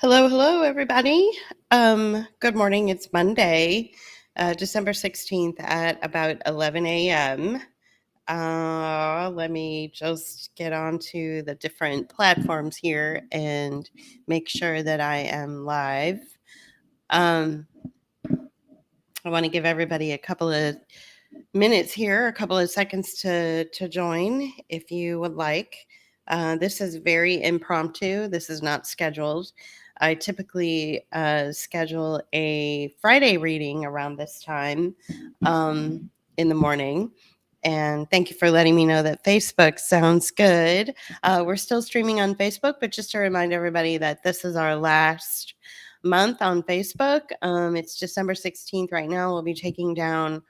Hello, hello, everybody. Good morning. It's Monday, December 16th at about 11 a.m. Let me just get onto the different platforms here and make sure that I am live. I want to give everybody a couple of minutes here, a couple of seconds to join if you would like. This is very impromptu. This is not scheduled. I typically schedule a Friday reading around this time in the morning. And thank you for letting me know that Facebook sounds good. We're still streaming on Facebook, but just to remind everybody that this is our last month on Facebook. It's December 16th right now. We'll be taking down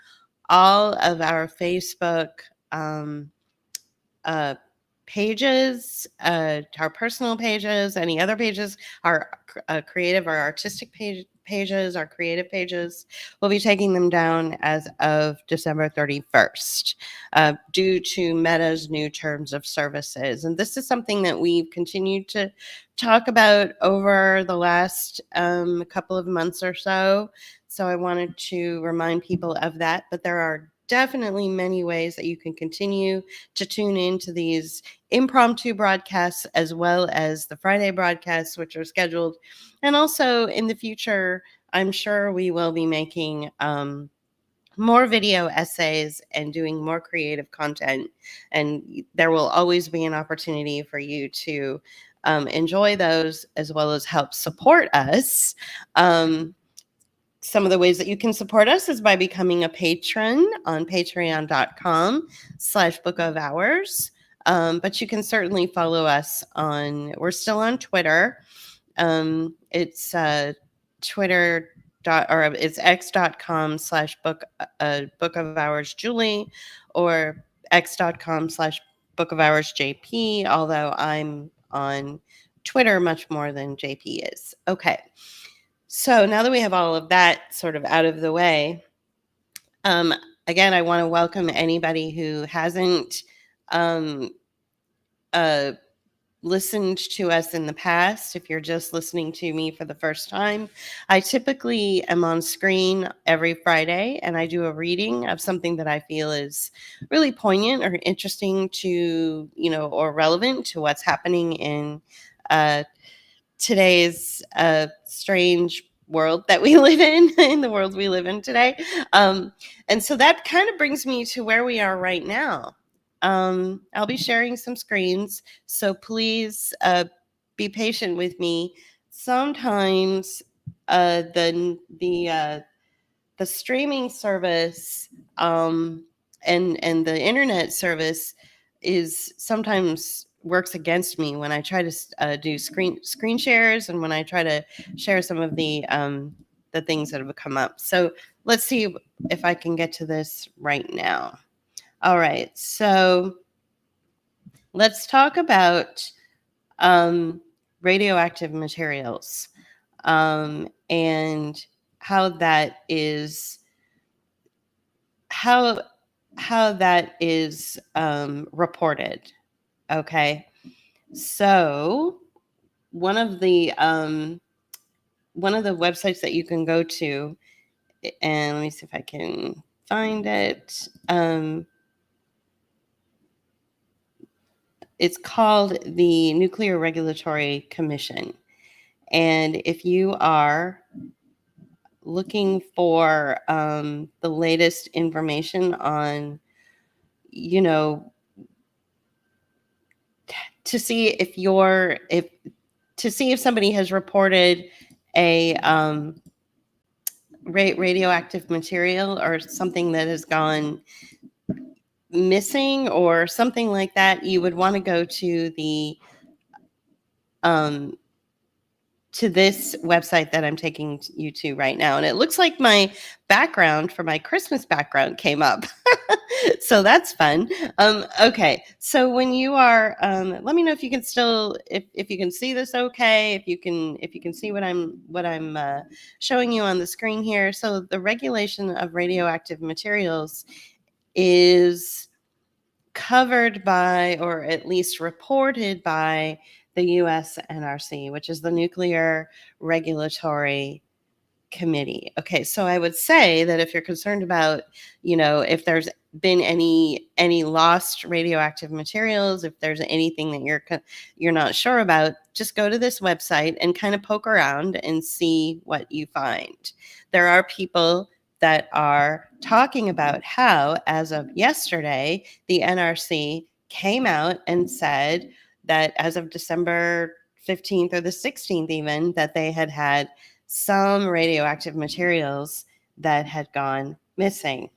all of our Facebook uh, pages, our personal pages, any other pages, our creative or artistic pages, our creative pages. We'll be taking them down as of December 31st due to Meta's new terms of services. And this is something that we've continued to talk about over the last couple of months or so. So I wanted to remind people of that. But there are definitely many ways that you can continue to tune into these impromptu broadcasts as well as the Friday broadcasts, which are scheduled. And also in the future, I'm sure we will be making more video essays and doing more creative content. And there will always be an opportunity for you to enjoy those as well as help support us. Some of the ways that you can support us is by becoming a patron on patreon.com/book of hours. But you can certainly follow us we're still on Twitter. It's Twitter or it's x.com/book of hours Julie, or x.com/book of hours JP, although I'm on Twitter much more than JP is. Okay. So now that we have all of that sort of out of the way, again, I want to welcome anybody who hasn't listened to us in the past. If you're just listening to me for the first time, I typically am on screen every Friday and I do a reading of something that I feel is really poignant or interesting to, or relevant to what's happening in today's strange world that we live in the world we live in today. And so that kind of brings me to where we are right now. I'll be sharing some screens, so please be patient with me. Sometimes the streaming service and the internet service is sometimes works against me when I try to do screen shares and when I try to share some of the things that have come up. So let's see if I can get to this right now. All right, so let's talk about radioactive materials and how that is reported. Okay, so one of the websites that you can go to, and let me see if I can find it. It's called the Nuclear Regulatory Commission. And if you are looking for the latest information on, to see if somebody has reported a radioactive material or something that has gone missing or something like that, you would want to go to this website that I'm taking you to right now. And it looks like my background for my Christmas background came up. So that's fun. Okay. So when you are, let me know if you can still, if you can see this okay, if you can see what I'm showing you on the screen here. So the regulation of radioactive materials is covered by, or at least reported by, the US NRC, which is the Nuclear Regulatory Committee. Okay, so I would say that if you're concerned about, if there's been any lost radioactive materials, if there's anything that you're not sure about, just go to this website and kind of poke around and see what you find. There are people that are talking about how, as of yesterday, the NRC came out and said that as of December 15th or the 16th even, that they had some radioactive materials that had gone missing.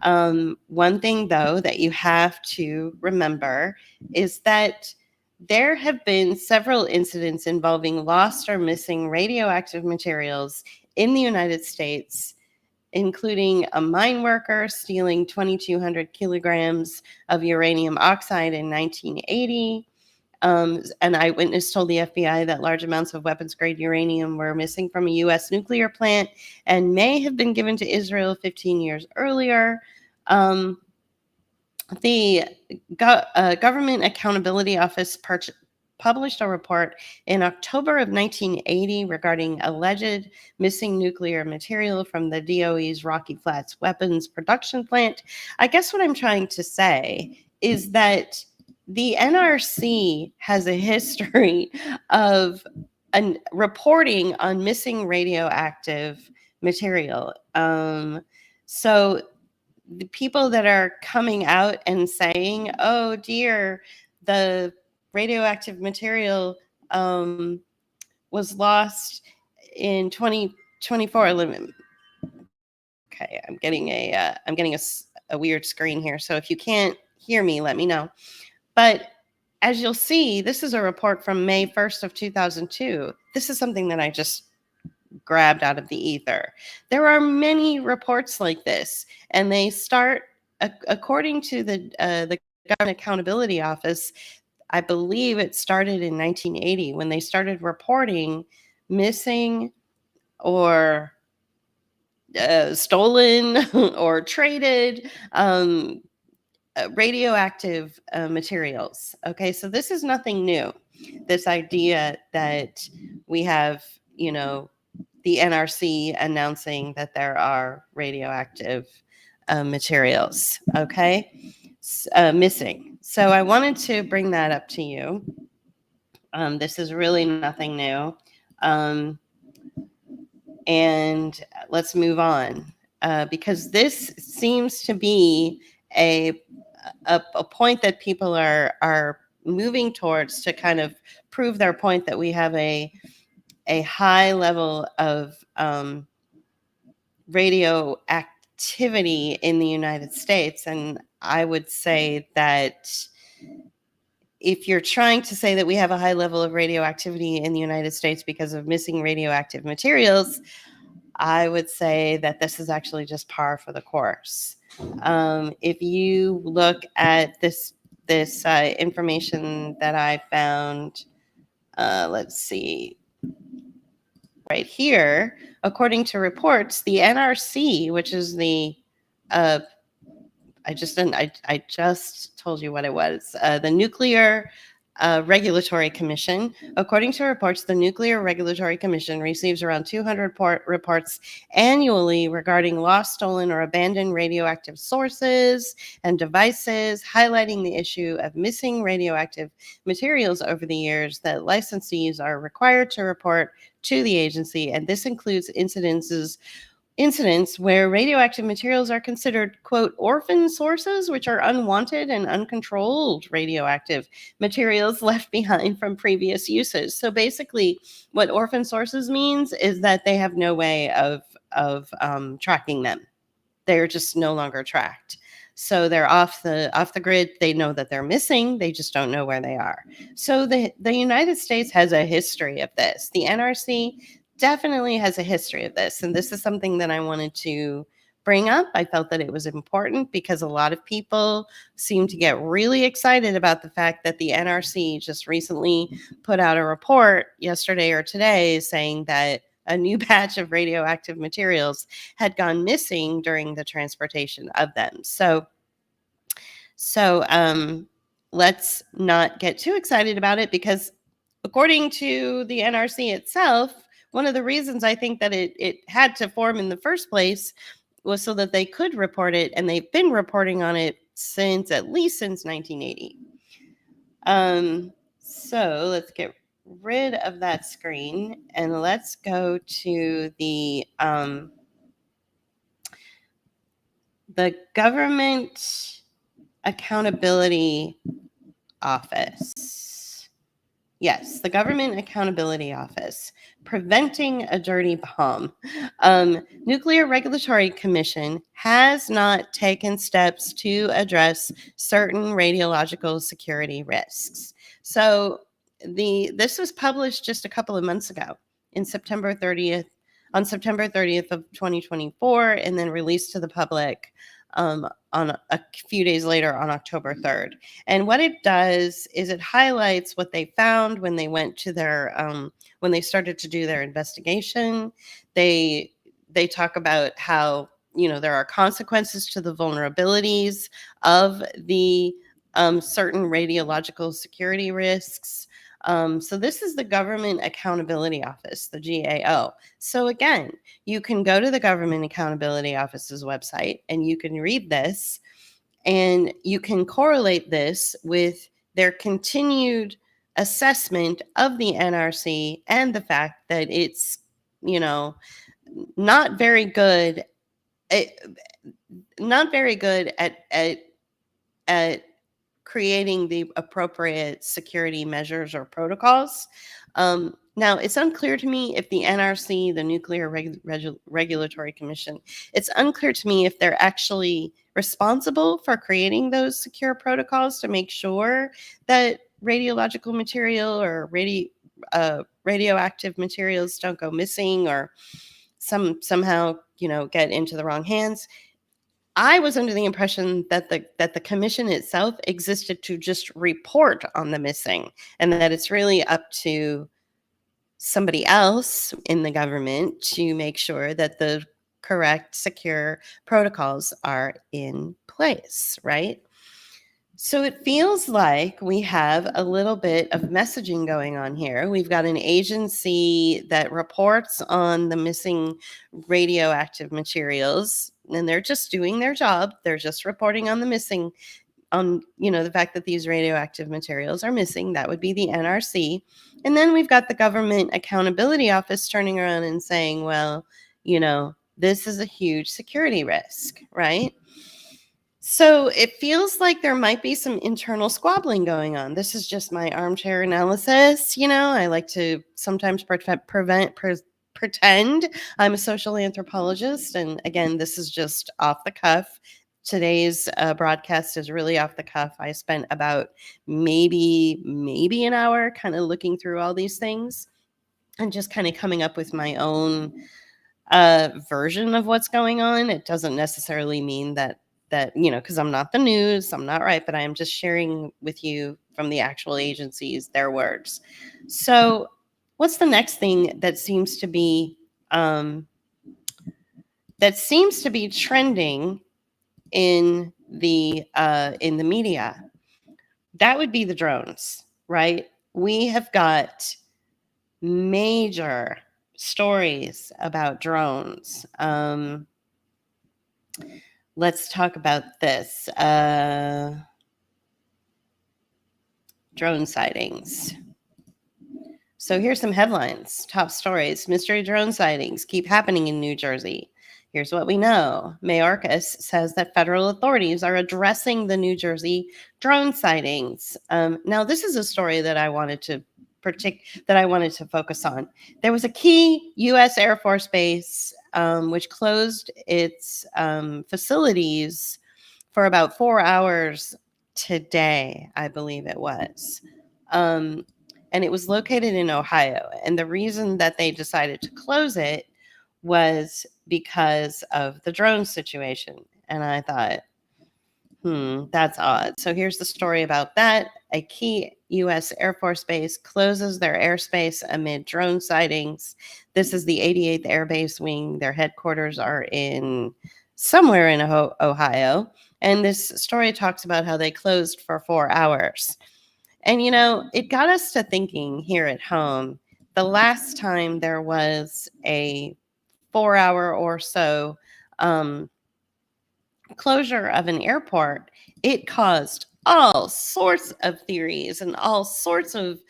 One thing, though, that you have to remember is that there have been several incidents involving lost or missing radioactive materials in the United States, including a mine worker stealing 2,200 kilograms of uranium oxide in 1980. An eyewitness told the FBI that large amounts of weapons-grade uranium were missing from a U.S. nuclear plant and may have been given to Israel 15 years earlier. The Government Accountability Office published a report in October of 1980 regarding alleged missing nuclear material from the DOE's Rocky Flats weapons production plant. I guess what I'm trying to say is that the NRC has a history of reporting on missing radioactive material. So the people that are coming out and saying, "Oh dear, the radioactive material was lost in 2024." Okay, I'm getting a weird screen here, so if you can't hear me, let me know. But as you'll see, this is a report from May 1st of 2002. This is something that I just grabbed out of the ether. There are many reports like this, and they start, according to the Government Accountability Office, I believe it started in 1980 when they started reporting missing or stolen or traded radioactive materials. Okay, so this is nothing new. This idea that we have, the NRC announcing that there are radioactive materials, okay, missing. So I wanted to bring that up to you. This is really nothing new. And let's move on because this seems to be a point that people are moving towards to kind of prove their point that we have a high level of radioactivity in the United States. And I would say that if you're trying to say that we have a high level of radioactivity in the United States because of missing radioactive materials, I would say that this is actually just par for the course. If you look at this information that I found, let's see, right here, according to reports, the NRC, which is the I just told you what it was. The Nuclear Regulatory Commission. According to reports, the Nuclear Regulatory Commission receives around 200 reports annually regarding lost, stolen, or abandoned radioactive sources and devices, highlighting the issue of missing radioactive materials over the years that licensees are required to report to the agency. And this includes incidents where radioactive materials are considered, quote, orphan sources, which are unwanted and uncontrolled radioactive materials left behind from previous uses. So basically, what orphan sources means is that they have no way of tracking them. They're just no longer tracked. So they're off the grid. They know that they're missing. They just don't know where they are. So the United States has a history of this. The NRC definitely has a history of this. And this is something that I wanted to bring up. I felt that it was important because a lot of people seem to get really excited about the fact that the NRC just recently put out a report yesterday or today saying that a new batch of radioactive materials had gone missing during the transportation of them. So let's not get too excited about it because according to the NRC itself, one of the reasons I think that it had to form in the first place was so that they could report it, and they've been reporting on it at least since 1980. So let's get rid of that screen and let's go to the Government Accountability Office. Yes, the Government Accountability Office. Preventing a dirty bomb. Nuclear Regulatory Commission has not taken steps to address certain radiological security risks. So this was published just a couple of months ago in September 30th, on September 30th of 2024, and then released to the public on a few days later on October 3rd. And what it does is it highlights what they found when they went to their when they started to do their investigation. They talk about how, you know, there are consequences to the vulnerabilities of the certain radiological security risks. So this is the Government Accountability Office, the GAO. So again, you can go to the Government Accountability Office's website and you can read this, and you can correlate this with their continued assessment of the NRC and the fact that it's, you know, not very good at creating the appropriate security measures or protocols. Now, it's unclear to me if the NRC, the Nuclear Regulatory Commission, it's unclear to me if they're actually responsible for creating those secure protocols to make sure that radiological material or radioactive materials don't go missing or somehow, you know, get into the wrong hands. I was under the impression that the commission itself existed to just report on the missing, and that it's really up to somebody else in the government to make sure that the correct secure protocols are in place, right? So it feels like we have a little bit of messaging going on here. We've got an agency that reports on the missing radioactive materials, and they're just doing their job. They're just reporting on the missing, on, you know, the fact that these radioactive materials are missing. That would be the NRC. And then we've got the Government Accountability Office turning around and saying, well, you know, this is a huge security risk, right? So it feels like there might be some internal squabbling going on. This is just my armchair analysis. You know, I like to sometimes pretend I'm a social anthropologist. And again, this is just off the cuff. Today's broadcast is really off the cuff. I spent about maybe an hour kind of looking through all these things and just kind of coming up with my own version of what's going on. It doesn't necessarily mean that, you know, because I'm not the news, I'm not right, but I am just sharing with you from the actual agencies their words. So what's the next thing that seems to be trending in the media? That would be the drones, right? We have got major stories about drones. Let's talk about this. Drone sightings. So here's some headlines, top stories. Mystery drone sightings keep happening in New Jersey. Here's what we know. Mayorkas says that federal authorities are addressing the New Jersey drone sightings. Now, this is a story that I wanted to focus on. There was a key U.S. Air Force base which closed its facilities for about 4 hours today, I believe it was. And it was located in Ohio. And the reason that they decided to close it was because of the drone situation. And I thought, that's odd. So here's the story about that. A key U.S. Air Force base closes their airspace amid drone sightings. This is the 88th Air Base Wing. Their headquarters are in somewhere in Ohio. And this story talks about how they closed for 4 hours. And, it got us to thinking here at home. The last time there was a 4 hour or so um, closure of an airport, it caused all sorts of theories and all sorts of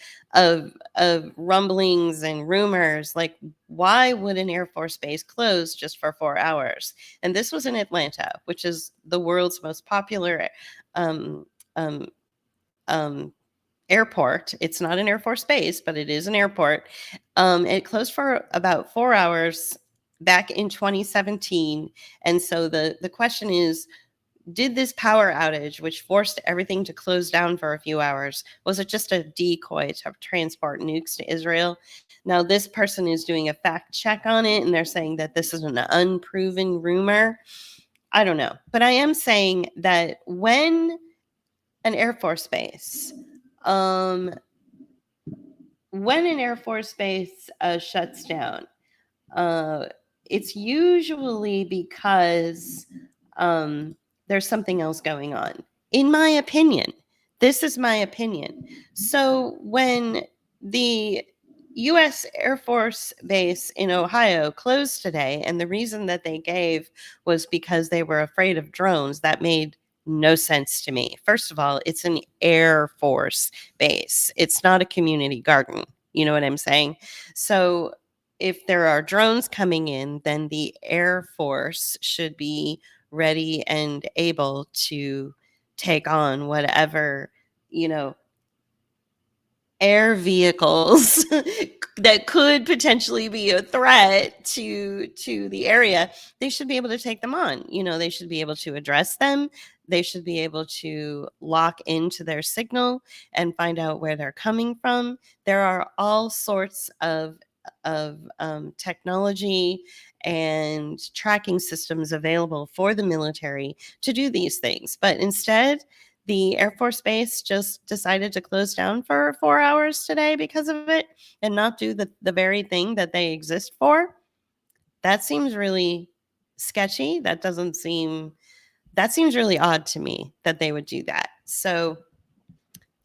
rumblings and rumors. Like, why would an Air Force base close just for 4 hours? And this was in Atlanta, which is the world's most popular um, um, um, airport. It's not an Air Force base, but it is an airport. It closed for about 4 hours back in 2017. And so the question is, did this power outage, which forced everything to close down for a few hours, was it just a decoy to transport nukes to Israel? Now, this person is doing a fact check on it, and they're saying that this is an unproven rumor. I don't know. But I am saying that when an Air Force base, um, shuts down, uh, it's usually because there's something else going on. In my opinion, this is my opinion. So when the U.S. Air Force Base in Ohio closed today, and the reason that they gave was because they were afraid of drones, that made no sense to me. First of all, it's an Air Force base. It's not a community garden. You know what I'm saying? So if there are drones coming in, then the Air Force should be ready and able to take on whatever, you know, air vehicles that could potentially be a threat to the area. They should be able to take them on. They should be able to address them. They should be able to lock into their signal and find out where they're coming from. There are all sorts of technology and tracking systems available for the military to do these things, but instead the Air Force Base just decided to close down for 4 hours today because of it and not do the very thing that they exist for. That seems really sketchy. That seems really odd to me that they would do that. So,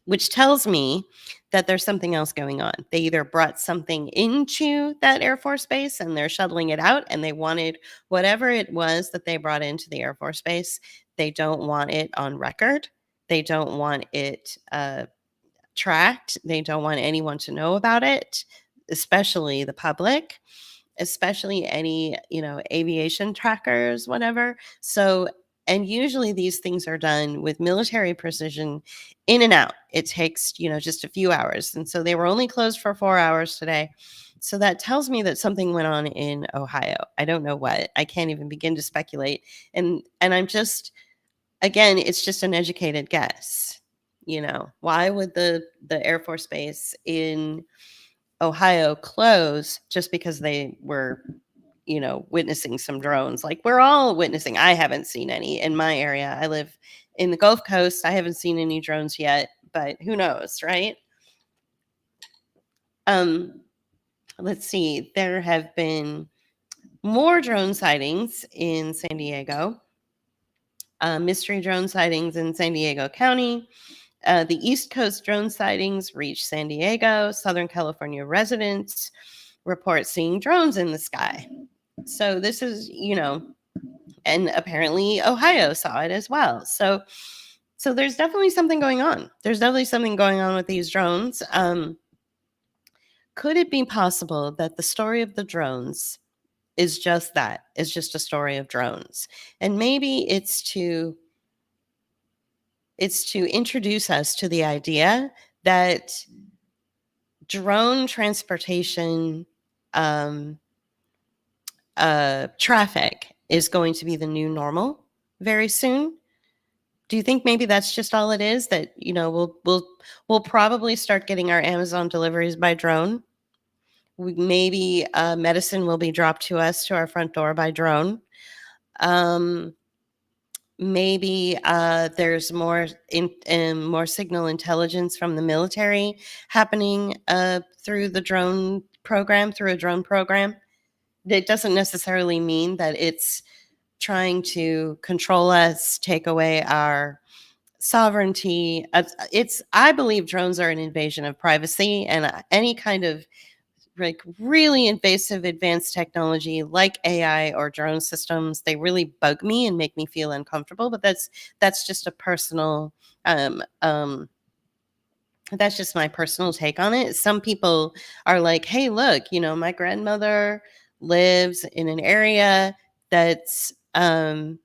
which tells me that there's something else going on. They either brought something into that Air Force Base and they're shuttling it out, and they wanted whatever it was that they brought into the Air Force Base, they don't want it on record. They don't want it tracked. They don't want anyone to know about it, especially the public, especially any, aviation trackers, whatever. So, and usually these things are done with military precision, in and out. It takes, just a few hours. And so they were only closed for 4 hours today. So that tells me that something went on in Ohio. I don't know what. I can't even begin to speculate. And I'm just, again, it's just an educated guess. Why would the Air Force Base in Ohio close just because they were, witnessing some drones? Like, we're all witnessing. I haven't seen any in my area. I live in the Gulf Coast. I haven't seen any drones yet, but who knows, right? Let's see. There have been more drone sightings in San Diego. Mystery drone sightings in San Diego County. The East Coast drone sightings reached San Diego. Southern California residents report seeing drones in the sky. So this is, and apparently Ohio saw it as well. So there's definitely something going on. There's definitely something going on with these drones. Could it be possible that the story of the drones is just that? It's just a story of drones, and maybe it's to introduce us to the idea that drone transportation traffic is going to be the new normal very soon. Do you think maybe that's just all it is? That we'll probably start getting our Amazon deliveries by drone. Maybe medicine will be dropped to us to our front door by drone. Maybe there's more signal intelligence from the military happening through a drone program. It doesn't necessarily mean that it's trying to control us, take away our sovereignty. I believe drones are an invasion of privacy, and any kind of like really invasive advanced technology like AI or drone systems, they really bug me and make me feel uncomfortable. But that's just a personal that's just my personal take on it. Some people are like, hey, look, my grandmother lives in an area that's out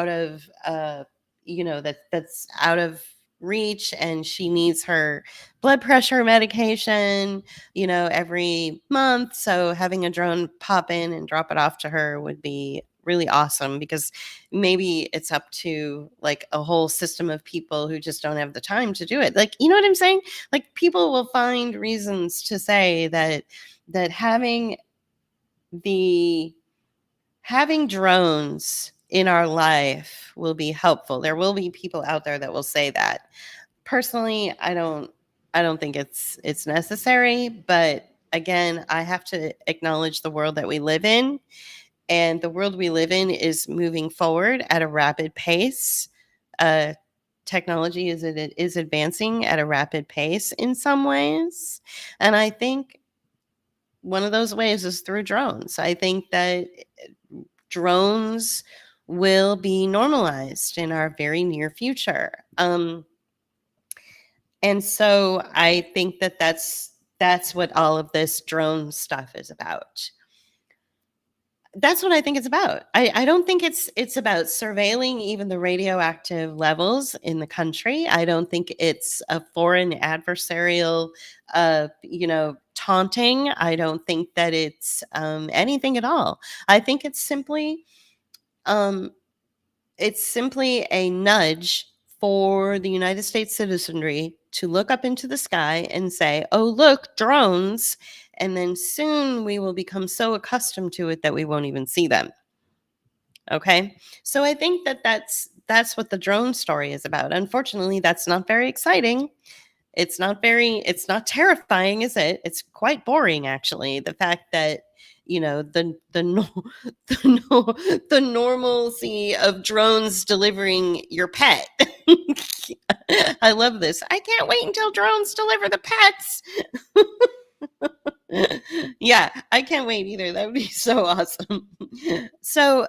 of that's out of reach, and she needs her blood pressure medication every month. So having a drone pop in and drop it off to her would be really awesome, because maybe it's up to like a whole system of people who just don't have the time to do it. Like, you know what I'm saying? Like, people will find reasons to say that the having drones in our life will be helpful. There will be people out there that will say that. Personally, I don't think it's necessary, but again, I have to acknowledge the world that we live in, and the world we live in is moving forward at a rapid pace. Technology is advancing at a rapid pace in some ways, and I think one of those ways is through drones. I think that drones will be normalized in our very near future. And so I think that's what all of this drone stuff is about. That's what I think it's about. I don't think it's about surveilling even the radioactive levels in the country. I don't think it's a foreign adversarial, taunting. I don't think that it's anything at all. I think um, it's simply a nudge for the United States citizenry to look up into the sky and say, oh, look, drones. And then soon we will become so accustomed to it that we won't even see them. Okay. So I think that's what the drone story is about. Unfortunately, that's not very exciting. It's not terrifying, is it? It's quite boring, actually. The fact that, the normalcy of drones delivering your pet. I love this. I can't wait until drones deliver the pets. Yeah, I can't wait either. That would be so awesome. So,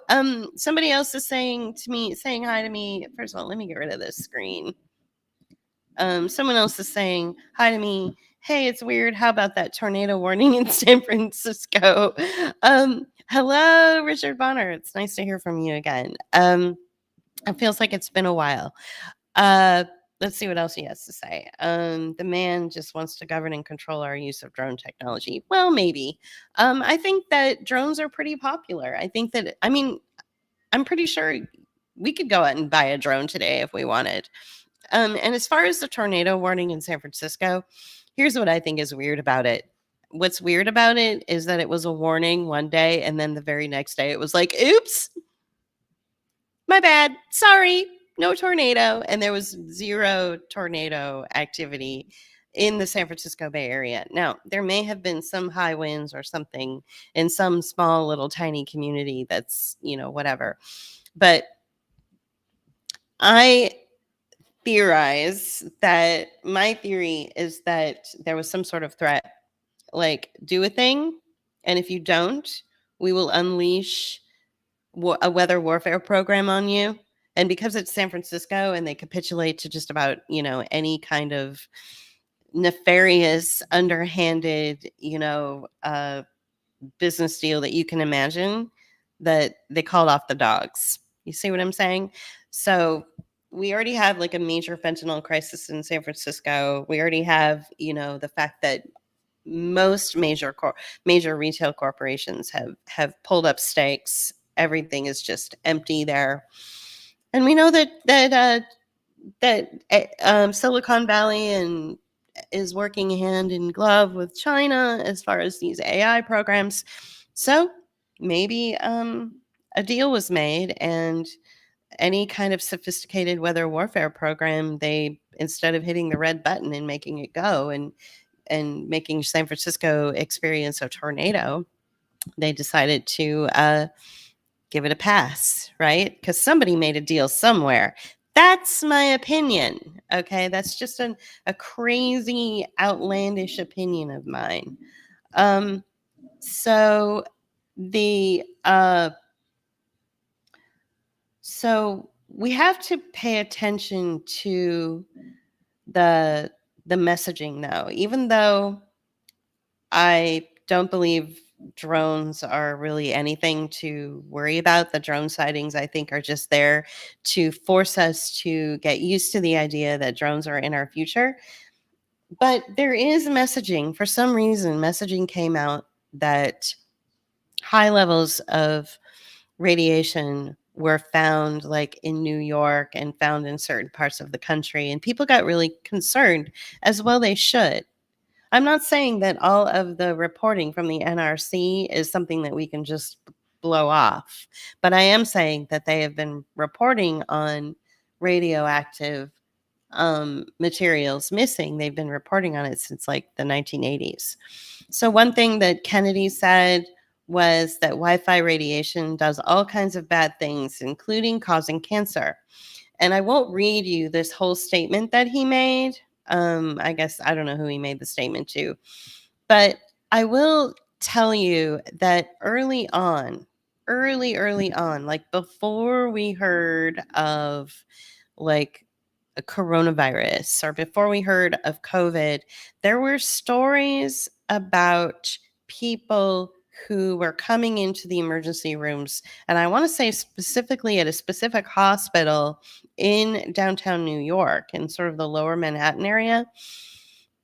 somebody else is saying hi to me. First of all, let me get rid of this screen. Someone else is saying hi to me. Hey, it's weird. How about that tornado warning in San Francisco? Hello, Richard Bonner. It's nice to hear from you again. It feels like it's been a while. Let's see what else he has to say. The man just wants to govern and control our use of drone technology. Well, maybe. I think that drones are pretty popular. I'm pretty sure we could go out and buy a drone today if we wanted. And as far as the tornado warning in San Francisco, here's what I think is weird about it. What's weird about it is that it was a warning one day, and then the very next day it was like, oops, my bad. Sorry, no tornado. And there was zero tornado activity in the San Francisco Bay Area. Now, there may have been some high winds or something in some small little tiny community that's, whatever. But my theory is that there was some sort of threat, like, do a thing, and if you don't, we will unleash a weather warfare program on you. And because it's San Francisco and they capitulate to just about any kind of nefarious, underhanded business deal that you can imagine, that they called off the dogs. You see what I'm saying? So we already have like a major fentanyl crisis in San Francisco. We already have, the fact that most major retail corporations have pulled up stakes. Everything is just empty there, and we know that Silicon Valley is working hand in glove with China as far as these AI programs. So maybe a deal was made, and any kind of sophisticated weather warfare program, they, instead of hitting the red button and making it go and making San Francisco experience a tornado, they decided to give it a pass, right? Because somebody made a deal somewhere. That's my opinion. Okay. That's just a crazy, outlandish opinion of mine. So the so we have to pay attention to the the messaging though. Even though I don't believe drones are really anything to worry about, the drone sightings I think are just there to force us to get used to the idea that drones are in our future. But there is messaging. For some reason, messaging came out that high levels of radiation were found like in New York and found in certain parts of the country. And people got really concerned, as well they should. I'm not saying that all of the reporting from the NRC is something that we can just blow off, but I am saying that they have been reporting on radioactive materials missing. They've been reporting on it since like the 1980s. So, one thing that Kennedy said was that Wi Fi radiation does all kinds of bad things, including causing cancer. And I won't read you this whole statement that he made. I guess I don't know who he made the statement to, but I will tell you that early on, like before we heard of like a coronavirus or before we heard of COVID, there were stories about people who were coming into the emergency rooms. And I want to say specifically at a specific hospital in downtown New York, in sort of the lower Manhattan area,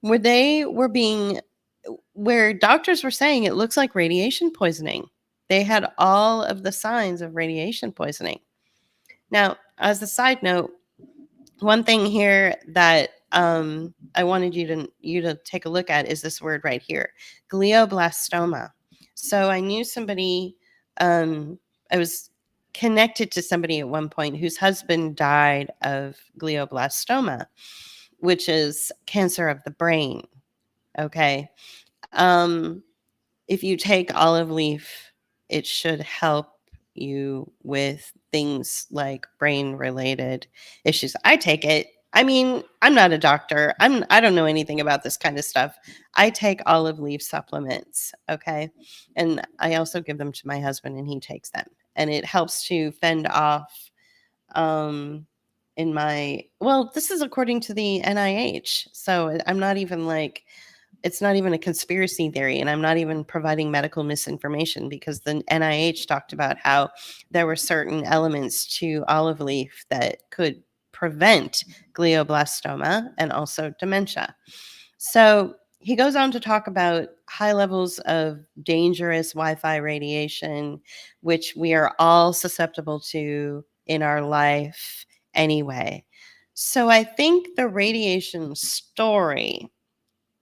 where they were being, where doctors were saying it looks like radiation poisoning. They had all of the signs of radiation poisoning. Now, as a side note, one thing here that I wanted you to take a look at is this word right here, glioblastoma. So I knew somebody, I was connected to somebody at one point whose husband died of glioblastoma, which is cancer of the brain. Okay. Um, if you take olive leaf, it should help you with things like brain related issues. I take it. I mean, I'm not a doctor. I don't know anything about this kind of stuff. I take olive leaf supplements, okay? And I also give them to my husband and he takes them. And it helps to fend off um in my, well, this is according to the NIH. So I'm not even like, it's not even a conspiracy theory, and I'm not even providing medical misinformation, because the NIH talked about how there were certain elements to olive leaf that could prevent glioblastoma and also dementia. So he goes on to talk about high levels of dangerous Wi-Fi radiation, which we are all susceptible to in our life anyway. So I think the radiation story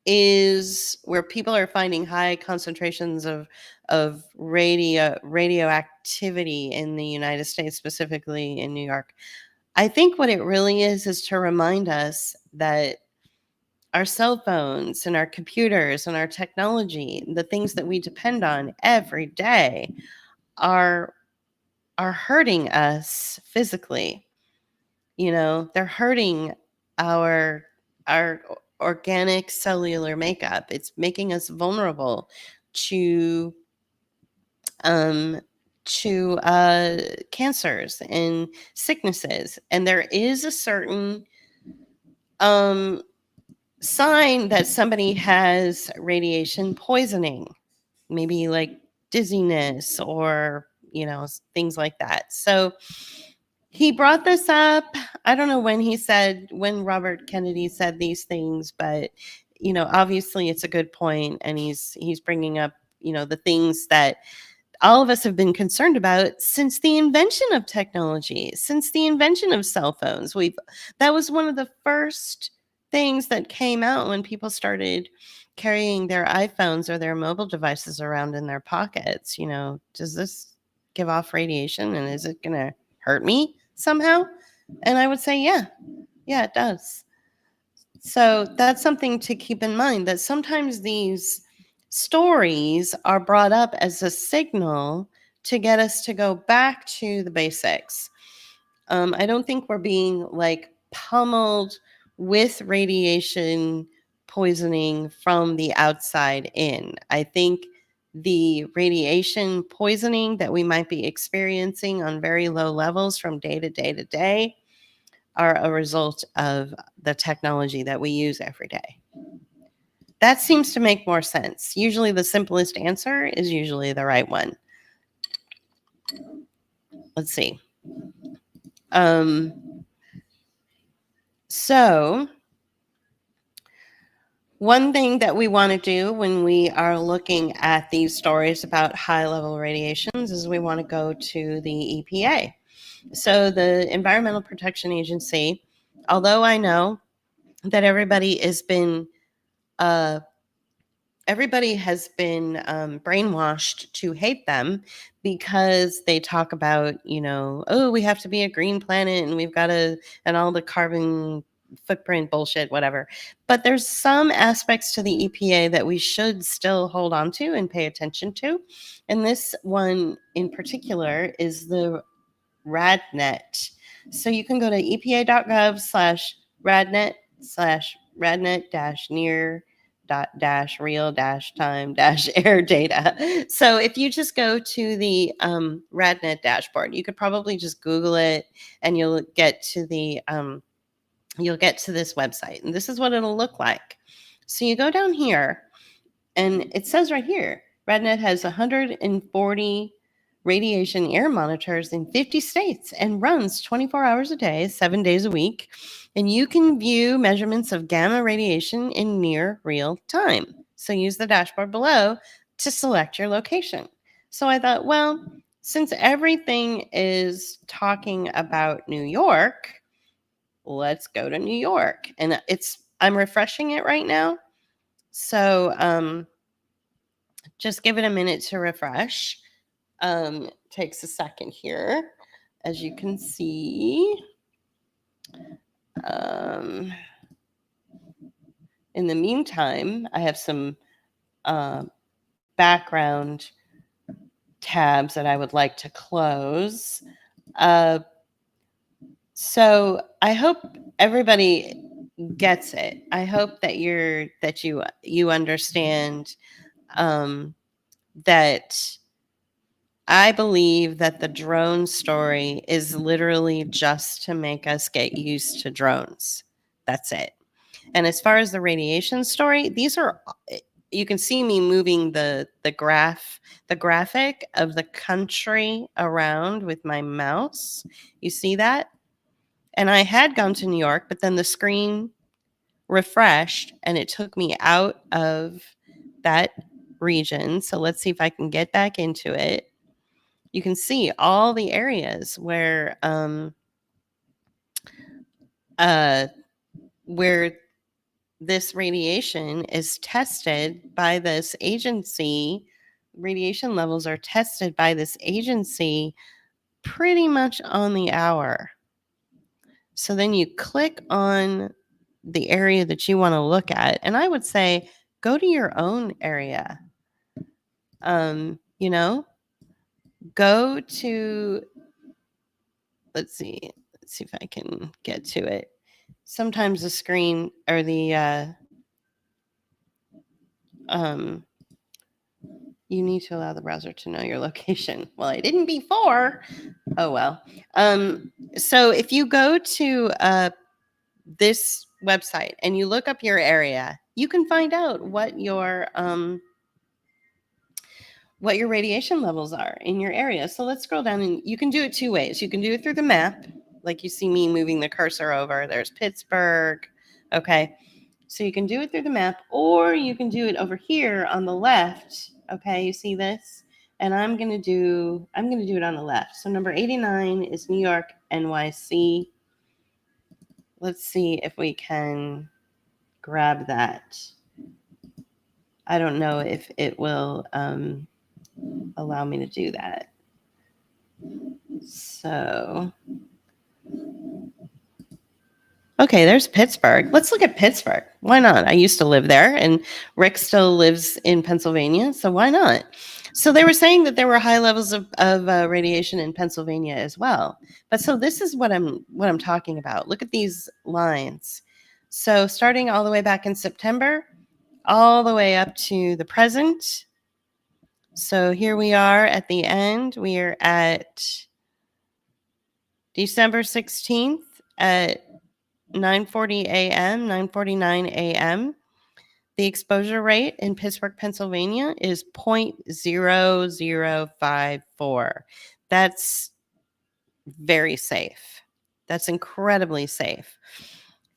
is where people are finding high concentrations of radioactivity in the United States, specifically in New York. I think what it really is to remind us that our cell phones and our computers and our technology, the things that we depend on every day, are are hurting us physically. You know, they're hurting our organic cellular makeup. It's making us vulnerable to um cancers and sicknesses. And there is a certain um sign that somebody has radiation poisoning, maybe like dizziness or, you know, things like that. So he brought this up. I don't know when Robert Kennedy said these things, but you know, obviously it's a good point, and he's bringing up, you know, the things that all of us have been concerned about since the invention of technology, since the invention of cell phones. We've That was one of the first things that came out when people started carrying their iPhones or their mobile devices around in their pockets. You know, does this give off radiation and is it going to hurt me somehow? And I would say, yeah, it does. So that's something to keep in mind, that sometimes these stories are brought up as a signal to get us to go back to the basics. I don't think we're being like pummeled with radiation poisoning from the outside in. I think the radiation poisoning that we might be experiencing on very low levels from day to day to day are a result of the technology that we use every day. That seems to make more sense. Usually the simplest answer is usually the right one. Let's see. So one thing that we want to do when we are looking at these stories about high-level radiations is we want to go to the EPA. So the Environmental Protection Agency, although I know that everybody has been brainwashed to hate them because they talk about, oh, we have to be a green planet and we've got to, and all the carbon footprint bullshit, whatever. But there's some aspects to the EPA that we should still hold on to and pay attention to. And this one in particular is the RadNet. So you can go to epa.gov/radnet/radnet-near real-time-air data. So if you just go to the RadNet dashboard, you could probably just Google it and you'll get to this website. And this is what it'll look like. So you go down here and it says right here, RadNet has 140 radiation air monitors in 50 states and runs 24 hours a day, 7 days a week. And you can view measurements of gamma radiation in near real time. So use the dashboard below to select your location. So I thought, well, since everything is talking about New York, let's go to New York. And I'm refreshing it right now. So just give it a minute to refresh. Takes a second here, as you can see. In the meantime, I have some background tabs that I would like to close. So I hope everybody gets it. I hope that you understand that I believe that the drone story is literally just to make us get used to drones. That's it. And as far as the radiation story, you can see me moving the graphic of the country around with my mouse. You see that? And I had gone to New York, but then the screen refreshed and it took me out of that region. So let's see if I can get back into it. You can see all the areas where this radiation is tested by this agency. Radiation levels are tested by this agency pretty much on the hour. So then you click on the area that you want to look at, and I would say go to your own area. Go to, let's see if I can get to it. Sometimes the screen or the you need to allow the browser to know your location. Well, I didn't before. Oh well. So if you go to this website and you look up your area, you can find out what your radiation levels are in your area. So let's scroll down, and you can do it two ways. You can do it through the map, like you see me moving the cursor over. There's Pittsburgh. Okay. So you can do it through the map, or you can do it over here on the left. Okay, you see this? And I'm going to do it on the left. So number 89 is New York, NYC. Let's see if we can grab that. I don't know if it will allow me to do that. So Okay, there's Pittsburgh. Let's look at Pittsburgh. Why not? I used to live there, and Rick still lives in Pennsylvania, so why not? So they were saying that there were high levels of radiation in Pennsylvania as well. But so this is what I'm talking about. Look at these lines. So starting all the way back in September, all the way up to the present. So here we are at the end. We are at December 16th at 9:40 a.m., 9:49 a.m. The exposure rate in Pittsburgh, Pennsylvania is 0.0054. That's very safe. That's incredibly safe.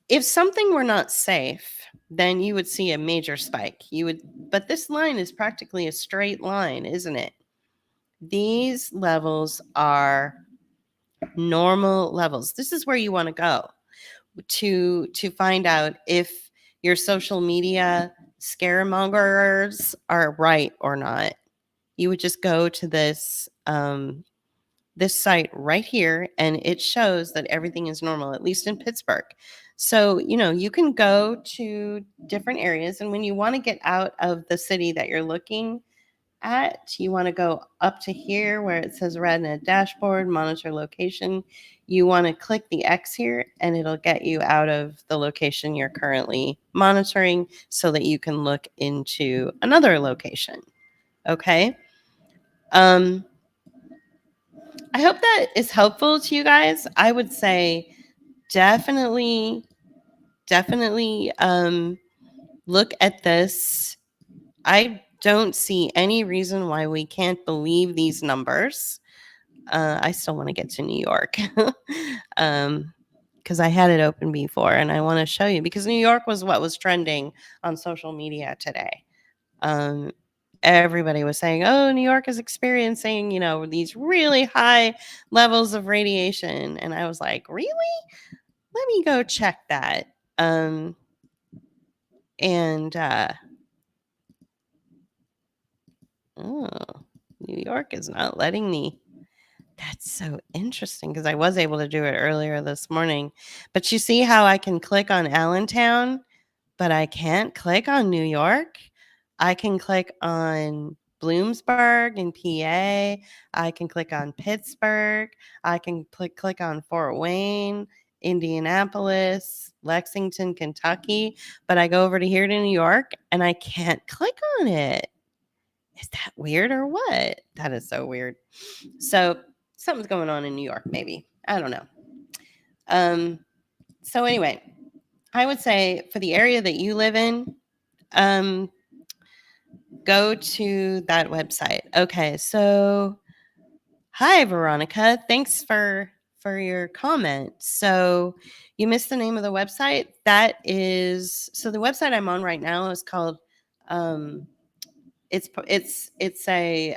If something were not safe, then you would see a major spike. But this line is practically a straight line, isn't it? These levels are normal levels. This is where you want to go to find out if your social media scaremongers are right or not. You would just go to this this site right here, and it shows that everything is normal, at least in Pittsburgh. So, you can go to different areas, and when you want to get out of the city that you're looking at, you want to go up to here where it says RadNet dashboard, monitor location. You want to click the X here, and it'll get you out of the location you're currently monitoring so that you can look into another location. Okay. I hope that is helpful to you guys. I would say definitely look at this. I don't see any reason why we can't believe these numbers. I still want to get to New York because I had it open before, and I want to show you, because New York was what was trending on social media today. Everybody was saying, oh, New York is experiencing, these really high levels of radiation. And I was like, really? Let me go check that. And oh, New York is not letting me. That's so interesting, because I was able to do it earlier this morning. But you see how I can click on Allentown, but I can't click on New York? I can click on Bloomsburg in PA. I can click on Pittsburgh. I can click on Fort Wayne, Indianapolis, Lexington, Kentucky. But I go over to here to New York, and I can't click on it. Is that weird or what? That is so weird. So something's going on in New York, maybe. I don't know. So anyway, I would say for the area that you live in, go to that website. Okay, so hi Veronica, thanks for your comment. So you missed the name of the website. That is, so the website I'm on right now is called it's a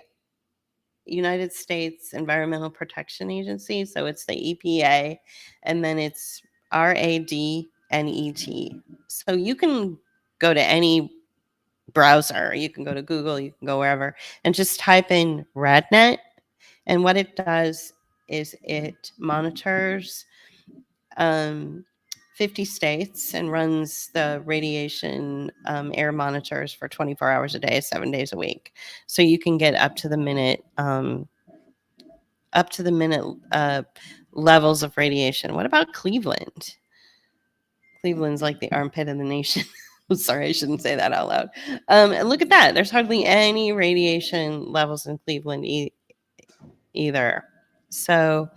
United States Environmental Protection Agency. So it's the EPA, and then it's RADNET. So you can go to any browser, you can go to Google, you can go wherever, and just type in RadNet. And what it does is it monitors 50 states and runs the radiation air monitors for 24 hours a day, 7 days a week. So you can get up to the minute levels of radiation. What about Cleveland? Cleveland's like the armpit of the nation. Sorry, I shouldn't say that out loud. And look at that. There's hardly any radiation levels in Cleveland either. So,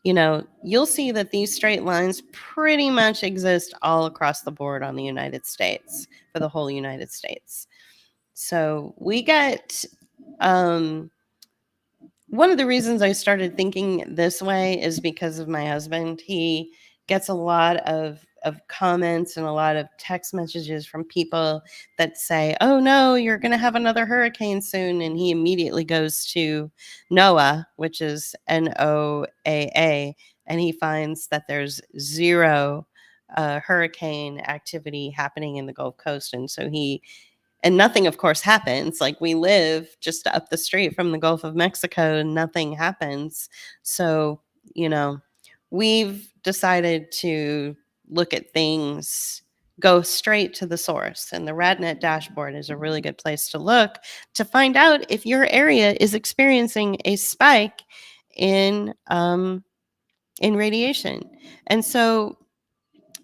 you'll see that these straight lines pretty much exist all across the board on the United States, for the whole United States. So we get, one of the reasons I started thinking this way is because of my husband. He gets a lot of comments and a lot of text messages from people that say, oh no, you're going to have another hurricane soon. And he immediately goes to NOAA, which is NOAA, and he finds that there's zero hurricane activity happening in the Gulf Coast. And nothing, of course, happens. Like, we live just up the street from the Gulf of Mexico, and nothing happens. So, we've decided to, look at things, go straight to the source. And the RadNet dashboard is a really good place to look to find out if your area is experiencing a spike in radiation. And so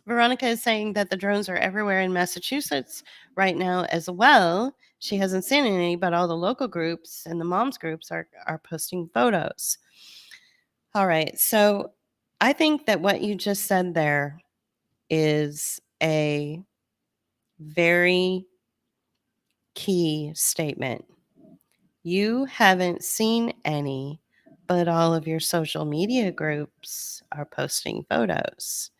Veronica is saying that the drones are everywhere in Massachusetts right now as well. She hasn't seen any, but all the local groups and the moms groups are posting photos. All right. So I think that what you just said there is a very key statement. You haven't seen any, but all of your social media groups are posting photos.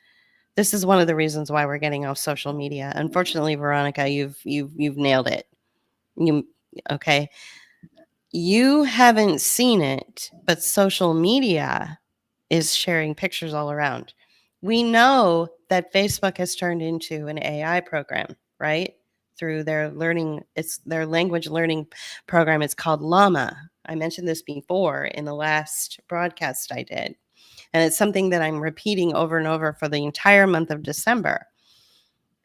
This is one of the reasons why we're getting off social media. Unfortunately, Veronica, you've nailed it. Okay. You haven't seen it, but social media is sharing pictures all around. We know that Facebook has turned into an AI program, right? Through their their language learning program. It's called Llama. I mentioned this before in the last broadcast I did. And it's something that I'm repeating over and over for the entire month of December.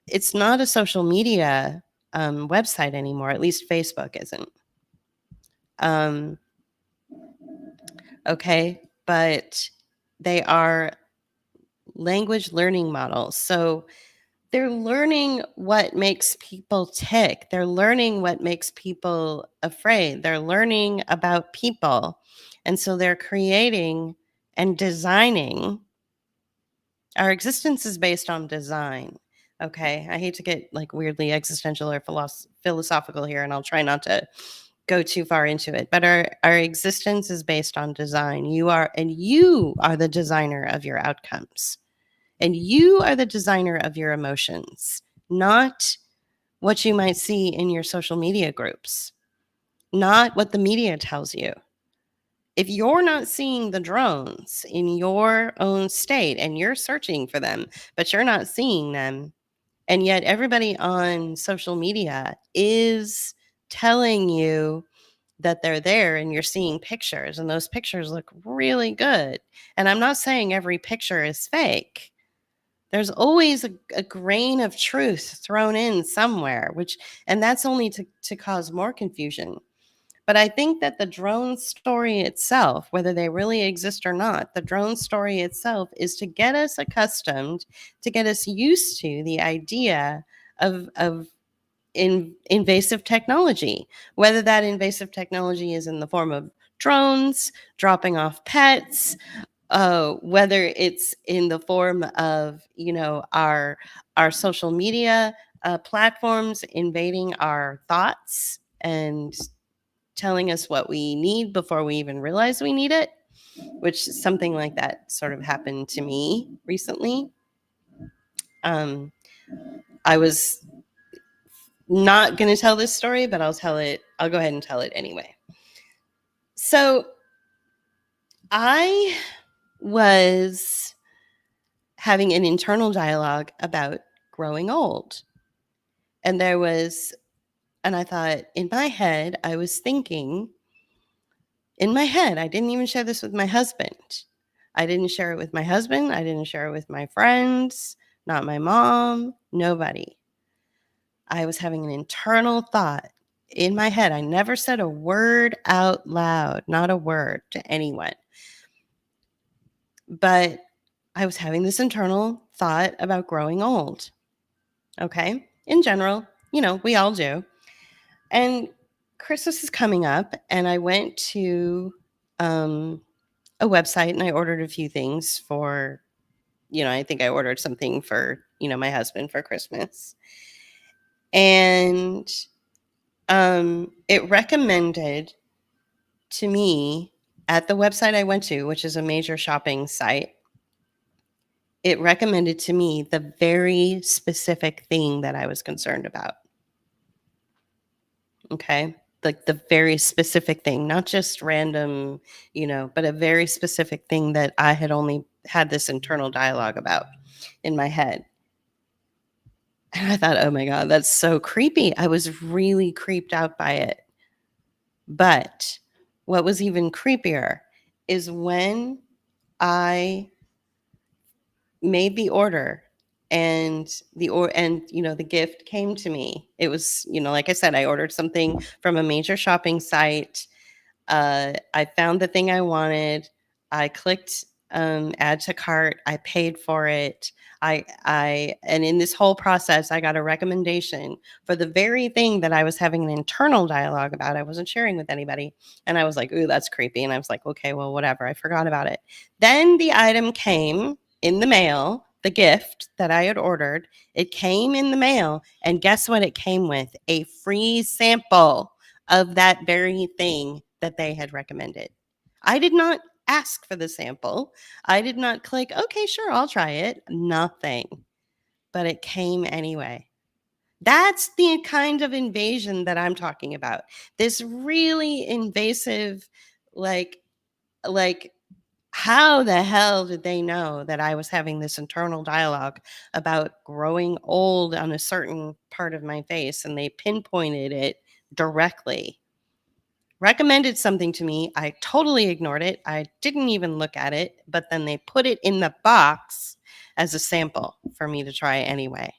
It's not a social media website anymore. At least Facebook isn't. Okay, but they are language learning models. So they're learning what makes people tick. They're learning what makes people afraid. They're learning about people. And so they're creating and designing. Our existence is based on design. Okay, I hate to get like weirdly existential or philosophical here, and I'll try not to go too far into it, but our existence is based on design. You are the designer of your outcomes, and you are the designer of your emotions, not what you might see in your social media groups, not what the media tells you. If you're not seeing the drones in your own state and you're searching for them, but you're not seeing them, and yet everybody on social media is telling you that they're there and you're seeing pictures and those pictures look really good. And I'm not saying every picture is fake. There's always a grain of truth thrown in somewhere, and that's only to cause more confusion. But I think that the drone story itself, whether they really exist or not, the drone story itself is to get us accustomed, to get us used to the idea of invasive technology, whether that invasive technology is in the form of drones, dropping off pets, whether it's in the form of, our social media platforms invading our thoughts and telling us what we need before we even realize we need it, which something like that sort of happened to me recently. I was not going to tell this story, but I'll tell it. I'll go ahead and tell it anyway. So I was having an internal dialogue about growing old. And I thought in my head, I was thinking in my head, I didn't even share this with my husband. I didn't share it with my husband. I didn't share it with my friends, not my mom, nobody. I was having an internal thought in my head. I never said a word out loud, not a word to anyone. But I was having this internal thought about growing old. Okay. In general, we all do. And Christmas is coming up, and I went to a website and I ordered a few things for, I think I ordered something for, my husband for Christmas. And it recommended to me at the website I went to, which is a major shopping site, it recommended to me the very specific thing that I was concerned about. Okay. Like the very specific thing, not just random, but a very specific thing that I had only had this internal dialogue about in my head. And I thought, oh my God, that's so creepy. I was really creeped out by it. But what was even creepier is when I made the order and the gift came to me. It was, like I said, I ordered something from a major shopping site. I found the thing I wanted. I clicked add to cart. I paid for it. And in this whole process, I got a recommendation for the very thing that I was having an internal dialogue about. I wasn't sharing with anybody. And I was like, ooh, that's creepy. And I was like, okay, well, whatever. I forgot about it. Then the item came in the mail, the gift that I had ordered. It came in the mail. And guess what it came with? A free sample of that very thing that they had recommended. I did not ask for the sample. I did not click, okay, sure, I'll try it. Nothing. But it came anyway. That's the kind of invasion that I'm talking about. This really invasive, like how the hell did they know that I was having this internal dialogue about growing old on a certain part of my face, and they pinpointed it directly? Recommended something to me. I totally ignored it. I didn't even look at it, but then they put it in the box as a sample for me to try anyway.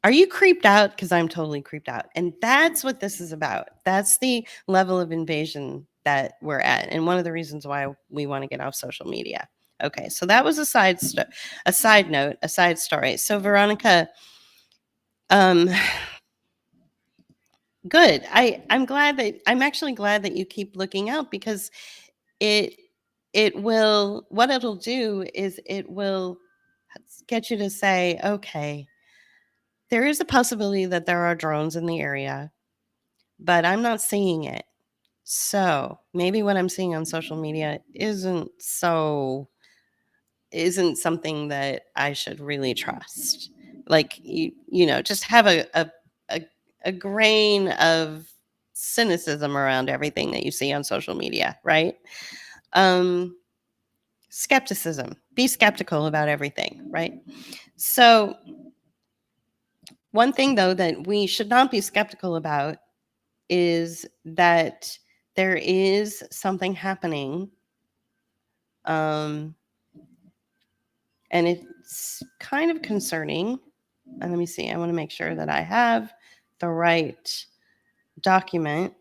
Are you creeped out? Because I'm totally creeped out. And that's what this is about. That's the level of invasion that we're at. And one of the reasons why we want to get off social media. Okay, so that was a side note, a side story. So Veronica, good. I'm actually glad that you keep looking out, because it will, what it'll do is it will get you to say, okay, there is a possibility that there are drones in the area, but I'm not seeing it. So maybe what I'm seeing on social media isn't something that I should really trust. Like, just have a grain of cynicism around everything that you see on social media, right? Skepticism. Be skeptical about everything, right? So one thing, though, that we should not be skeptical about is that there is something happening, and it's kind of concerning. And let me see. I want to make sure that I have the right document.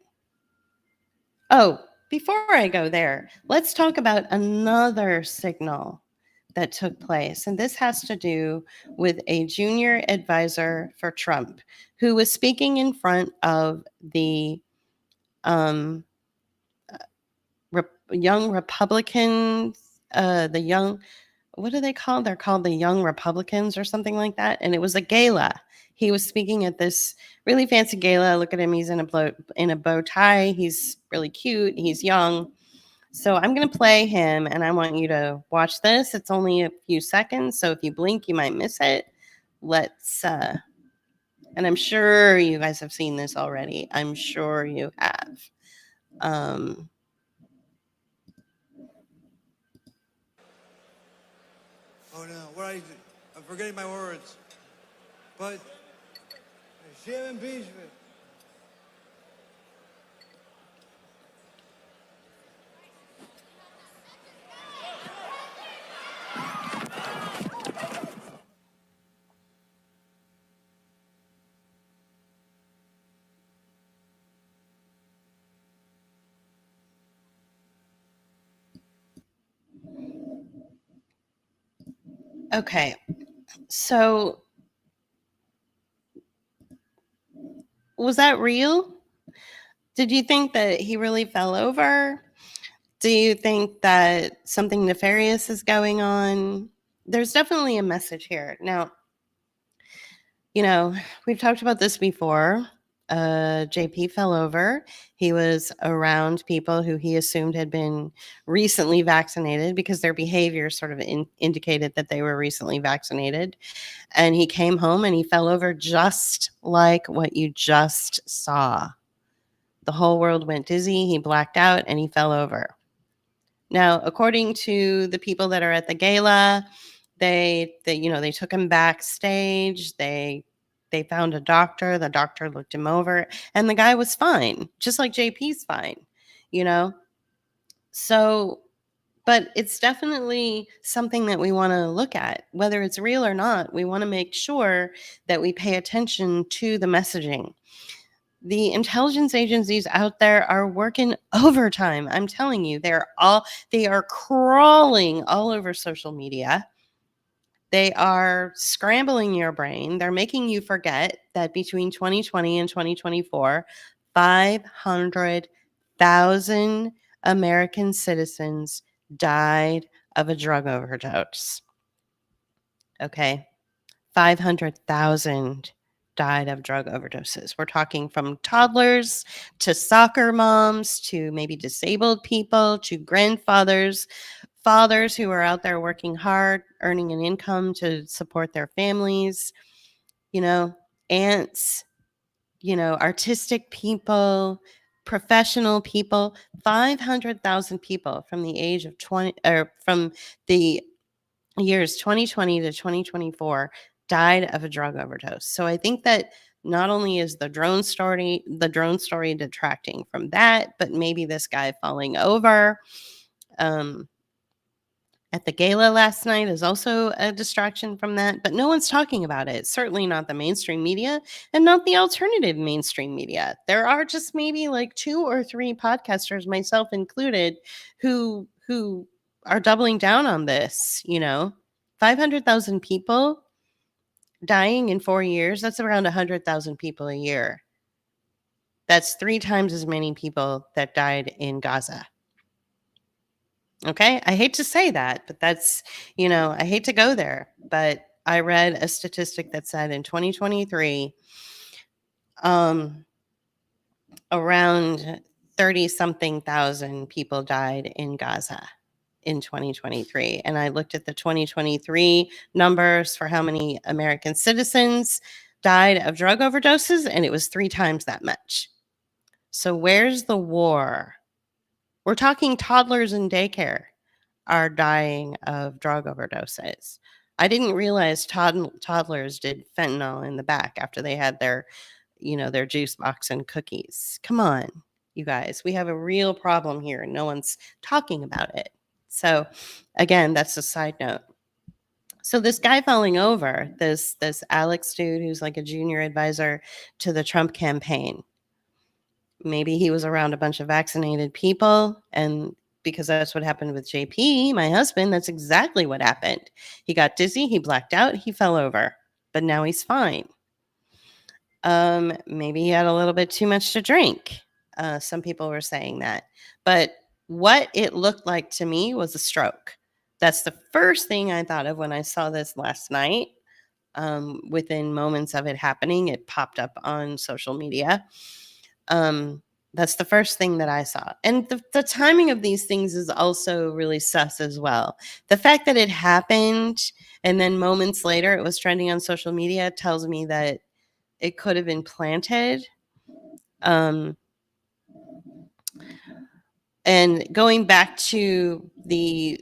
Oh, before I go there, let's talk about another signal that took place. And this has to do with a junior advisor for Trump who was speaking in front of the young Republicans, what are they called? They're called the Young Republicans or something like that. And it was a gala. He was speaking at this really fancy gala. Look at him. He's in a bow tie. He's really cute. He's young. So I'm going to play him, and I want you to watch this. It's only a few seconds, so if you blink, you might miss it. And I'm sure you guys have seen this already. I'm sure you have. Oh no, what are you doing? I'm forgetting my words. But shame impeachment. Okay. So was that real? Did you think that he really fell over? Do you think that something nefarious is going on? There's definitely a message here. Now, we've talked about this before. JP fell over. He was around people who he assumed had been recently vaccinated because their behavior sort of indicated that they were recently vaccinated. And he came home and he fell over just like what you just saw. The whole world went dizzy. He blacked out and he fell over. Now, according to the people that are at the gala, they took him backstage. They found a doctor. The doctor looked him over, and the guy was fine, just like JP's fine, So but it's definitely something that we want to look at. Whether it's real or not, we want to make sure that we pay attention to the messaging. The intelligence agencies out there are working overtime. I'm telling you, they are crawling all over social media. They are scrambling your brain. They're making you forget that between 2020 and 2024, 500,000 American citizens died of a drug overdose. Okay. 500,000 died of drug overdoses. We're talking from toddlers to soccer moms to maybe disabled people to grandfathers, fathers who are out there working hard, earning an income to support their families, you know, aunts, artistic people, professional people, 500,000 people from the age of 20 or from the years 2020 to 2024 died of a drug overdose. So I think that not only is the drone story detracting from that, but maybe this guy falling over um, at the gala last night is also a distraction from that. But no one's talking about it. Certainly not the mainstream media and not the alternative mainstream media. There are just maybe like 2 or 3 podcasters, myself included, who are doubling down on this, 500,000 people dying in 4 years, that's around 100,000 people a year. That's 3 times as many people that died in Gaza. Okay? I hate to say that, but that's, I hate to go there, but I read a statistic that said in 2023, around 30 something thousand people died in Gaza in 2023. And I looked at the 2023 numbers for how many American citizens died of drug overdoses, and it was 3 times that much. So where's the war? We're talking toddlers in daycare are dying of drug overdoses. I didn't realize toddlers did fentanyl in the back after they had their juice box and cookies. Come on, you guys. We have a real problem here and no one's talking about it. So again, that's a side note. So this guy falling over, this Alex dude who's like a junior advisor to the Trump campaign. Maybe he was around a bunch of vaccinated people, and because that's what happened with JP, my husband, that's exactly what happened. He got dizzy, he blacked out, he fell over, but now he's fine. Maybe he had a little bit too much to drink. Some people were saying that. But what it looked like to me was a stroke. That's the first thing I thought of when I saw this last night. Within moments of it happening, it popped up on social media. That's the first thing that I saw. And the timing of these things is also really sus as well. The fact that it happened and then moments later it was trending on social media tells me that it could have been planted. And going back to the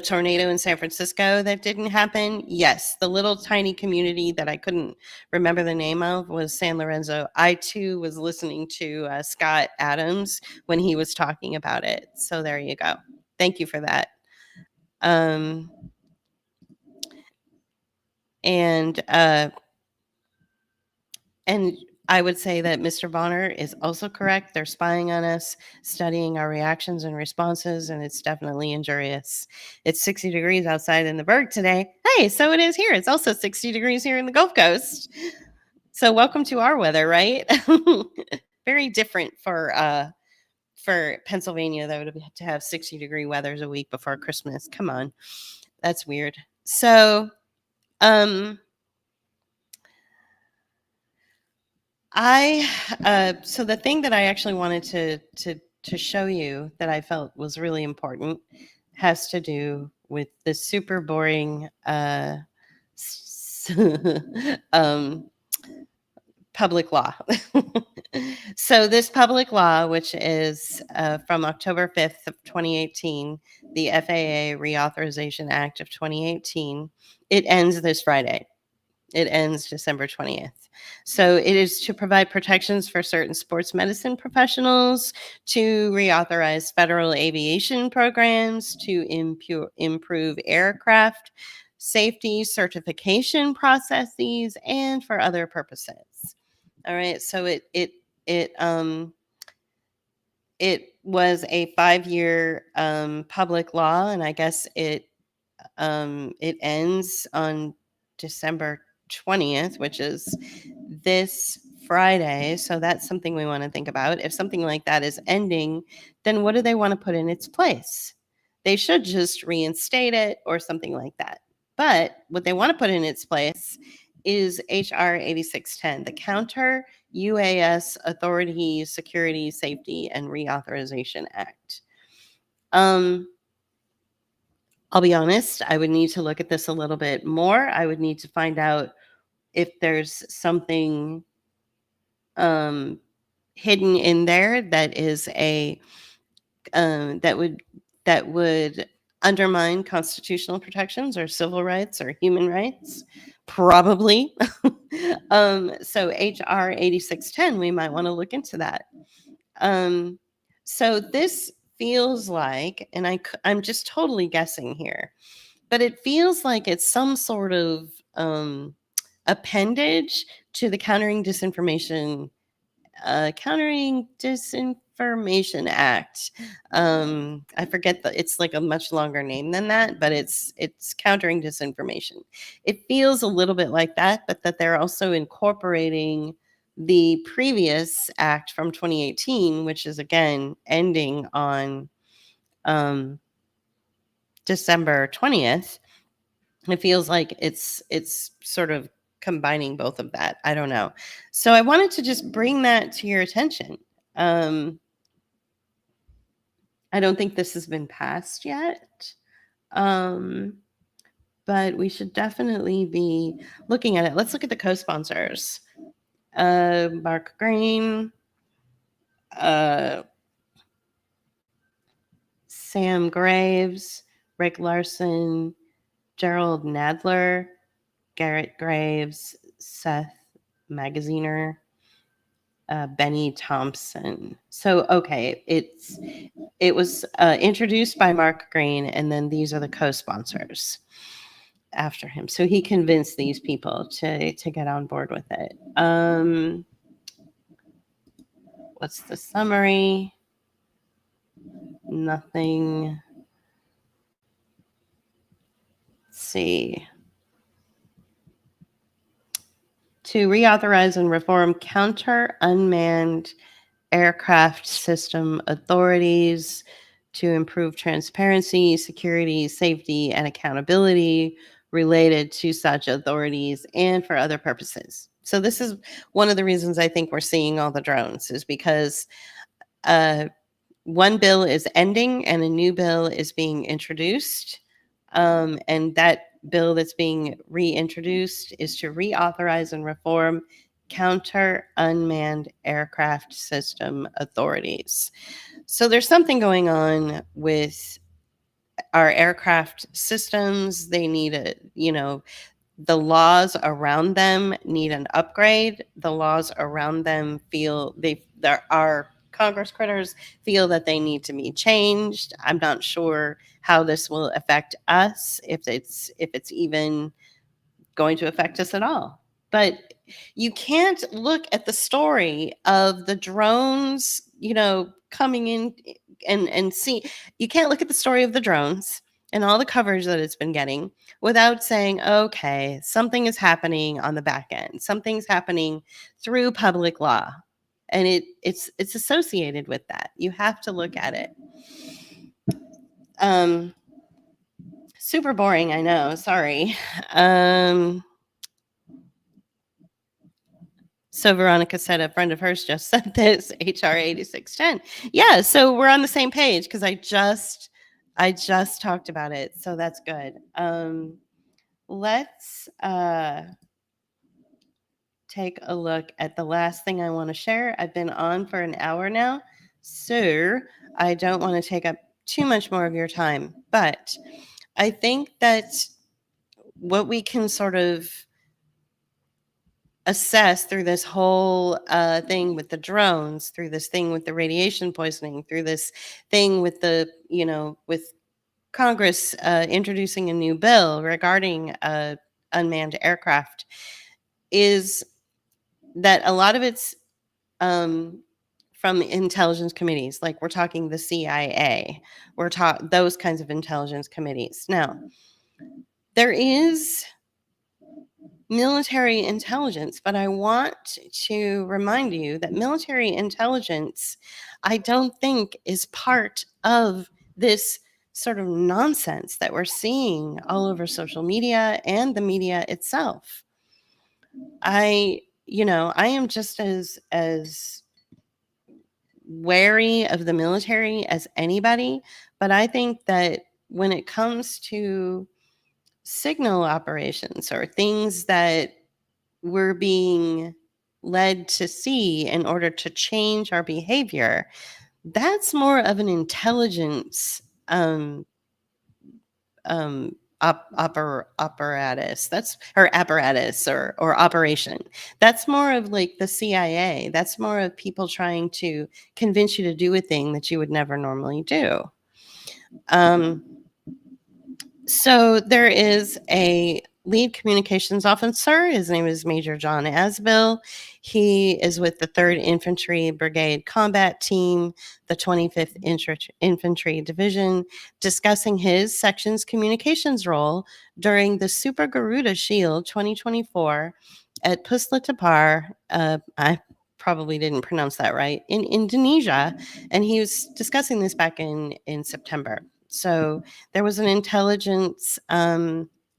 tornado in San Francisco that didn't happen, yes, the little tiny community that I couldn't remember the name of was San Lorenzo. I too was listening to Scott Adams when he was talking about it. So there you go. Thank you for that. And I would say that Mr. Bonner is also correct. They're spying on us, studying our reactions and responses, and it's definitely injurious. It's 60 degrees outside in the Berg today. Hey, so it is here. It's also 60 degrees here in the Gulf Coast. So welcome to our weather, right? Very different for Pennsylvania, though, to have 60-degree weathers a week before Christmas. Come on. That's weird. So, so the thing that I actually wanted to show you that I felt was really important has to do with the super boring public law. So this public law, which is from October 5th of 2018, the FAA Reauthorization Act of 2018, it ends this Friday. It ends December 20th. So it is to provide protections for certain sports medicine professionals, to reauthorize federal aviation programs, to improve aircraft safety certification processes, and for other purposes. All right. So it was a 5-year public law, and I guess it ends on December 20th, which is this Friday. So that's something we want to think about. If something like that is ending, then what do they want to put in its place? They should just reinstate it or something like that. But what they want to put in its place is HR 8610, the Counter UAS Authority Security, Safety, and Reauthorization Act. I'll be honest, I would need to look at this a little bit more. I would need to find out if there's something hidden in there that is that would undermine constitutional protections or civil rights or human rights. Probably. So HR 8610, we might want to look into that. So this feels like, and I'm just totally guessing here, but it feels like it's some sort of appendage to the Countering Disinformation Act. I forget it's like a much longer name than that, but it's countering disinformation. It feels a little bit like that, but that they're also incorporating the previous act from 2018, which is again ending on December 20th. It feels like it's sort of combining both of that. I don't know. So I wanted to just bring that to your attention. I don't think this has been passed yet. But we should definitely be looking at it. Let's look at the co-sponsors. Mark Green, Sam Graves, Rick Larson, Gerald Nadler, Garrett Graves, Seth Magaziner, Benny Thompson. So, okay, it was introduced by Mark Green, and then these are the co-sponsors after him. So he convinced these people to get on board with it. What's the summary? Nothing. Let's see. To reauthorize and reform counter unmanned aircraft system authorities, to improve transparency, security, safety, and accountability related to such authorities, and for other purposes. So this is one of the reasons I think we're seeing all the drones, is because one bill is ending and a new bill is being introduced. And that bill that's being reintroduced is to reauthorize and reform counter unmanned aircraft system authorities. So there's something going on with our aircraft systems. They need the laws around them need an upgrade. The laws around them our Congress critters feel that they need to be changed. I'm not sure how this will affect us, if it's even going to affect us at all. But you can't look at the story of the drones, coming in and see. You can't look at the story of the drones and all the coverage that it's been getting without saying, okay, something is happening on the back end. Something's happening through public law. And it's associated with that. You have to look at it. Super boring, I know. Sorry. So Veronica said a friend of hers just said this, HR 8610. Yeah, so we're on the same page because I just talked about it. So that's good. Let's take a look at the last thing I want to share. I've been on for an hour now, so I don't want to take up too much more of your time. But I think that what we can sort of assess through this whole thing with the drones, through this thing with the radiation poisoning, through this thing with the, with Congress introducing a new bill regarding unmanned aircraft, is that a lot of it's from intelligence committees, like we're talking the CIA, we're talking those kinds of intelligence committees. Now, there is military intelligence, but I want to remind you that military intelligence, I don't think, is part of this sort of nonsense that we're seeing all over social media and the media itself. I am just as wary of the military as anybody, but I think that when it comes to signal operations or things that we're being led to see in order to change our behavior, that's more of an intelligence apparatus. That's or apparatus or operation. That's more of like the CIA. That's more of people trying to convince you to do a thing that you would never normally do. So there is a lead communications officer. His name is Major John Asbill. He is with the 3rd Infantry Brigade Combat Team, the 25th Infantry Division, discussing his section's communications role during the Super Garuda Shield 2024 at Pusla Tapar. I probably didn't pronounce that right, in Indonesia. And he was discussing this back in September. So there was an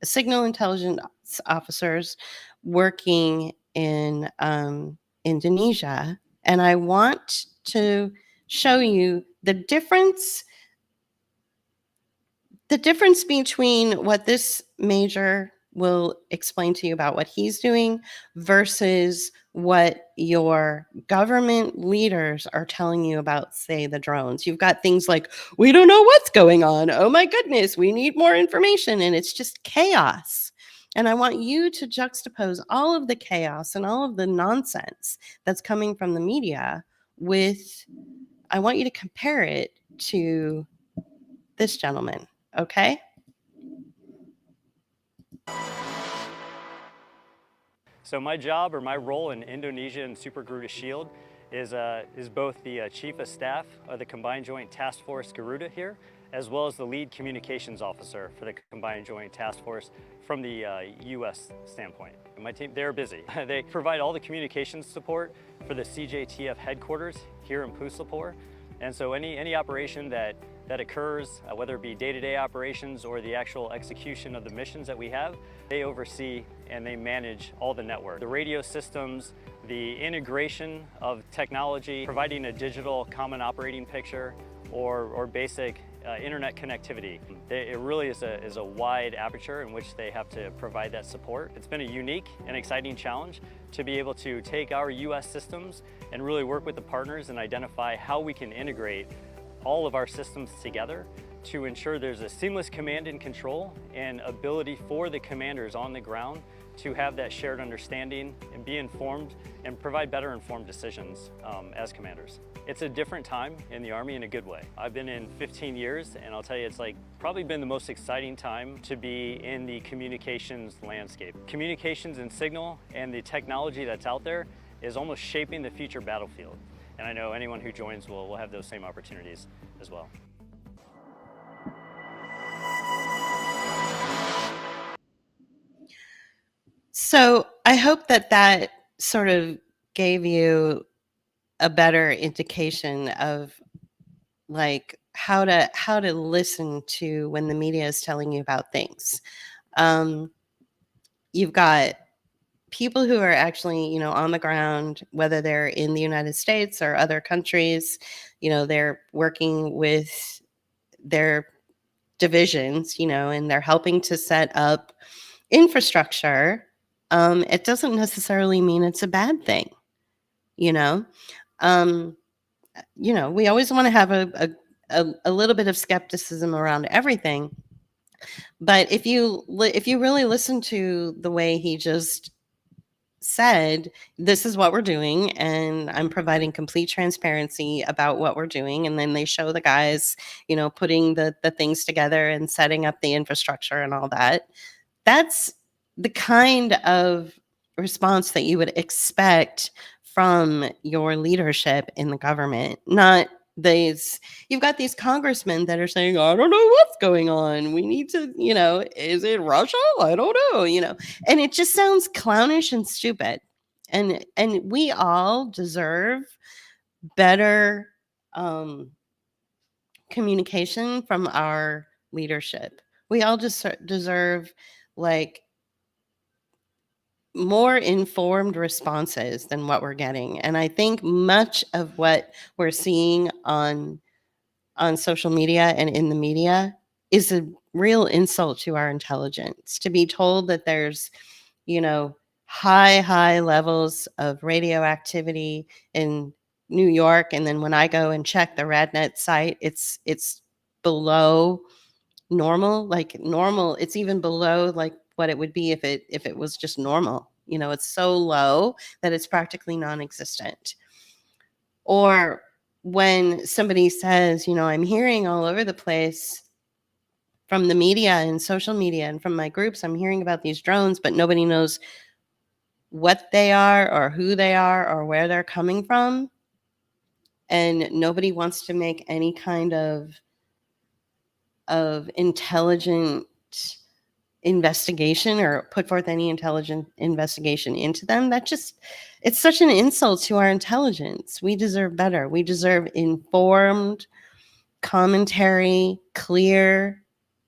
signal intelligence officers working in Indonesia. And I want to show you the difference between what this major will explain to you about what he's doing versus what your government leaders are telling you about, say, the drones. You've got things like, we don't know what's going on. Oh my goodness, we need more information. And it's just chaos. And I want you to juxtapose all of the chaos and all of the nonsense that's coming from the media I want you to compare it to this gentleman. Okay? So my job or my role in Indonesia and Super Garuda Shield is both the Chief of Staff of the Combined Joint Task Force Garuda here, as well as the lead communications officer for the Combined Joint Task Force from the U.S. standpoint. My team, they're busy. They provide all the communications support for the CJTF headquarters here in Puslapur. And so any operation that occurs, whether it be day-to-day operations or the actual execution of the missions that we have, they oversee and they manage all the network. The radio systems, the integration of technology, providing a digital common operating picture or basic internet connectivity. It really is a wide aperture in which they have to provide that support. It's been a unique and exciting challenge to be able to take our US systems and really work with the partners and identify how we can integrate all of our systems together to ensure there's a seamless command and control and ability for the commanders on the ground to have that shared understanding and be informed and provide better informed decisions as commanders. It's a different time in the Army in a good way. I've been in 15 years and I'll tell you, it's like probably been the most exciting time to be in the communications landscape. Communications and signal and the technology that's out there is almost shaping the future battlefield. And I know anyone who joins will have those same opportunities as well. So I hope that sort of gave you a better indication of like how to listen to when the media is telling you about things. You've got people who are actually, on the ground, whether they're in the United States or other countries, they're working with their divisions, and they're helping to set up infrastructure. It doesn't necessarily mean it's a bad thing, we always want to have a little bit of skepticism around everything. But if you really listen to the way he just said, this is what we're doing, and I'm providing complete transparency about what we're doing. And then they show the guys, putting the things together and setting up the infrastructure and all that. That's the kind of response that you would expect from your leadership in the government, not you've got these congressmen that are saying, I don't know what's going on. We need to, is it Russia? I don't know, and it just sounds clownish and stupid. And we all deserve better communication from our leadership. We all just deserve like more informed responses than what we're getting. And I think much of what we're seeing on social media and in the media is a real insult to our intelligence. To be told that there's, high levels of radioactivity in New York, and then when I go and check the RadNet site, it's below normal, like normal. It's even below like what it would be if it was just normal. It's so low that it's practically non-existent. Or when somebody says, I'm hearing all over the place from the media and social media and from my groups, I'm hearing about these drones, but nobody knows what they are or who they are or where they're coming from. And nobody wants to make any kind of intelligent investigation or put forth any intelligent investigation into them. It's such an insult to our intelligence. We deserve better. We deserve informed commentary, clear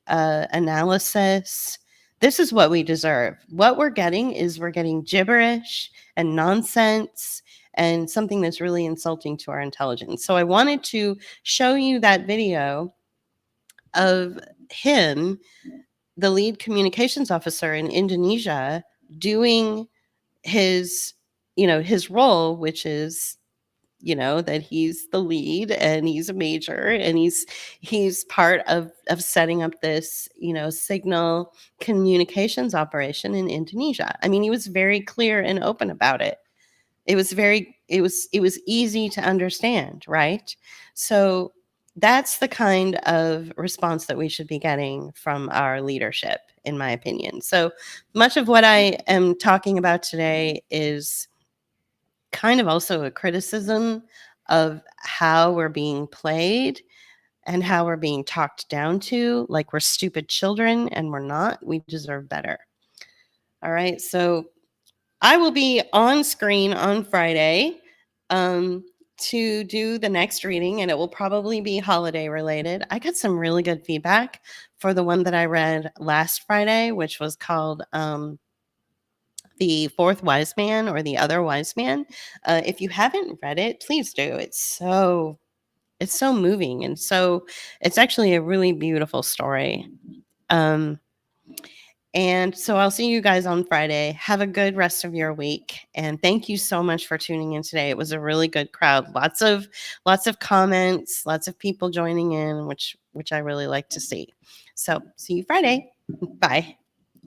analysis. This is what we deserve. What we're getting gibberish and nonsense and something that's really insulting to our intelligence. So I wanted to show you that video of him, the lead communications officer in Indonesia, doing his role, which is, that he's the lead and he's a major and he's part of setting up this, signal communications operation in Indonesia. I mean, he was very clear and open about it. It was easy to understand, right? So that's the kind of response that we should be getting from our leadership, in my opinion. So much of what I am talking about today is kind of also a criticism of how we're being played and how we're being talked down to, like we're stupid children, and we're not. We deserve better. All right. So I will be on screen on Friday to do the next reading, and it will probably be holiday related. I got some really good feedback for the one that I read last Friday, which was called The Fourth Wise Man, or The Other Wise Man. If you haven't read it, please do. It's so moving, and so it's actually a really beautiful story. And so I'll see you guys on Friday. Have a good rest of your week. And thank you so much for tuning in today. It was a really good crowd. Lots of comments, lots of people joining in, which I really like to see. So see you Friday. Bye.